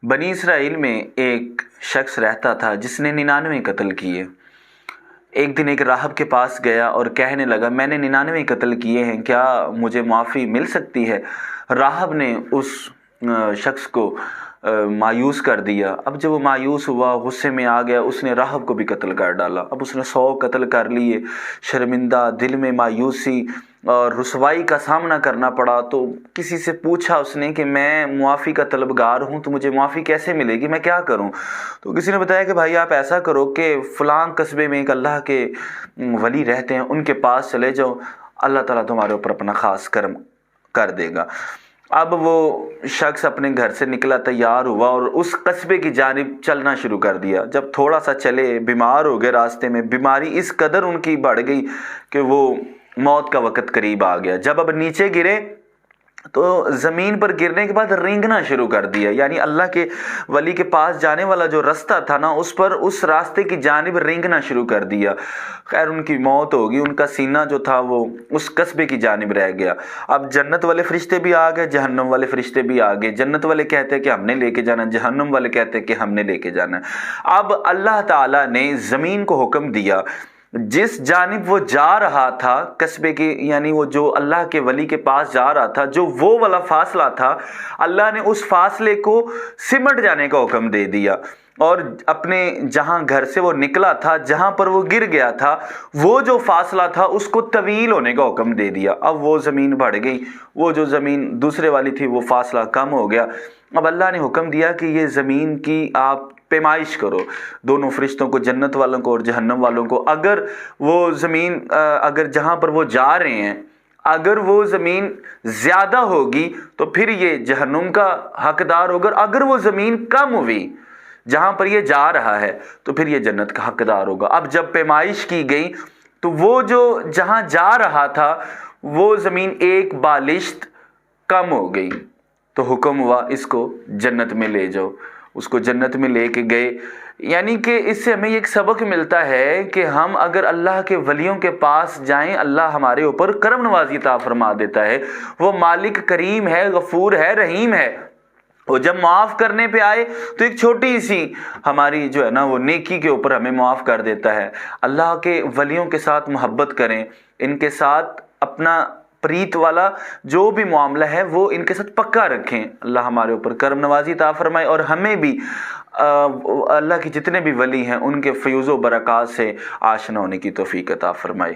بنی اسرائیل میں ایک شخص رہتا تھا جس نے 99 قتل کیے۔ ایک دن ایک راہب کے پاس گیا اور کہنے لگا میں نے 99 قتل کیے ہیں، کیا مجھے معافی مل سکتی ہے؟ راہب نے اس شخص کو مایوس کر دیا۔ اب جب وہ مایوس ہوا، غصے میں آ گیا، اس نے راہب کو بھی قتل کر ڈالا۔ اب اس نے 100 قتل کر لیے۔ شرمندہ، دل میں مایوسی اور رسوائی کا سامنا کرنا پڑا۔ تو کسی سے پوچھا اس نے کہ میں معافی کا طلبگار ہوں، تو مجھے معافی کیسے ملے گی، میں کیا کروں؟ تو کسی نے بتایا کہ بھائی آپ ایسا کرو کہ فلاں قصبے میں ایک اللہ کے ولی رہتے ہیں، ان کے پاس چلے جاؤ، اللہ تعالیٰ تمہارے اوپر اپنا خاص کرم کر دے گا۔ اب وہ شخص اپنے گھر سے نکلا، تیار ہوا اور اس قصبے کی جانب چلنا شروع کر دیا۔ جب تھوڑا سا چلے، بیمار ہو گئے راستے میں۔ بیماری اس قدر ان کی بڑھ گئی کہ وہ موت کا وقت قریب آ گیا۔ جب اب نیچے گرے تو زمین پر گرنے کے بعد رینگنا شروع کر دیا، یعنی اللہ کے ولی کے پاس جانے والا جو رستہ تھا نا، اس پر اس راستے کی جانب رینگنا شروع کر دیا۔ خیر ان کی موت ہوگی، ان کا سینہ جو تھا وہ اس قصبے کی جانب رہ گیا۔ اب جنت والے فرشتے بھی آ گئے، جہنم والے فرشتے بھی آ گئے۔ جنت والے کہتے ہیں کہ ہم نے لے کے جانا، جہنم والے کہتے ہیں کہ ہم نے لے کے جانا۔ اب اللہ تعالیٰ نے زمین کو حکم دیا، جس جانب وہ جا رہا تھا قصبے کی، یعنی وہ جو اللہ کے ولی کے پاس جا رہا تھا، جو وہ والا فاصلہ تھا، اللہ نے اس فاصلے کو سمٹ جانے کا حکم دے دیا، اور اپنے جہاں گھر سے وہ نکلا تھا، جہاں پر وہ گر گیا تھا، وہ جو فاصلہ تھا اس کو طویل ہونے کا حکم دے دیا۔ اب وہ زمین بڑھ گئی، وہ جو زمین دوسرے والی تھی وہ فاصلہ کم ہو گیا۔ اب اللہ نے حکم دیا کہ یہ زمین کی آپ پیمائش کرو، دونوں فرشتوں کو، جنت والوں کو اور جہنم والوں کو۔ اگر وہ زمین اگر جہاں پر وہ جا رہے ہیں، اگر وہ زمین زیادہ ہوگی تو پھر یہ جہنم کا حقدار ہوگا، اگر وہ زمین کم ہوئی جہاں پر یہ جا رہا ہے تو پھر یہ جنت کا حقدار ہوگا۔ اب جب پیمائش کی گئی تو وہ جو جہاں جا رہا تھا وہ زمین ایک بالشت کم ہو گئی، تو حکم ہوا اس کو جنت میں لے جاؤ۔ اس کو جنت میں لے کے گئے۔ یعنی کہ اس سے ہمیں ایک سبق ملتا ہے کہ ہم اگر اللہ کے ولیوں کے پاس جائیں، اللہ ہمارے اوپر کرم نوازی عطا فرما دیتا ہے۔ وہ مالک کریم ہے، غفور ہے، رحیم ہے۔ وہ جب معاف کرنے پہ آئے تو ایک چھوٹی سی ہماری جو ہے نا وہ نیکی کے اوپر ہمیں معاف کر دیتا ہے۔ اللہ کے ولیوں کے ساتھ محبت کریں، ان کے ساتھ اپنا پریت والا جو بھی معاملہ ہے وہ ان کے ساتھ پکا رکھیں۔ اللہ ہمارے اوپر کرم نوازی عطا فرمائے اور ہمیں بھی اللہ کے جتنے بھی ولی ہیں ان کے فیوز و برکات سے آشنا ہونے کی توفیق عطا فرمائے۔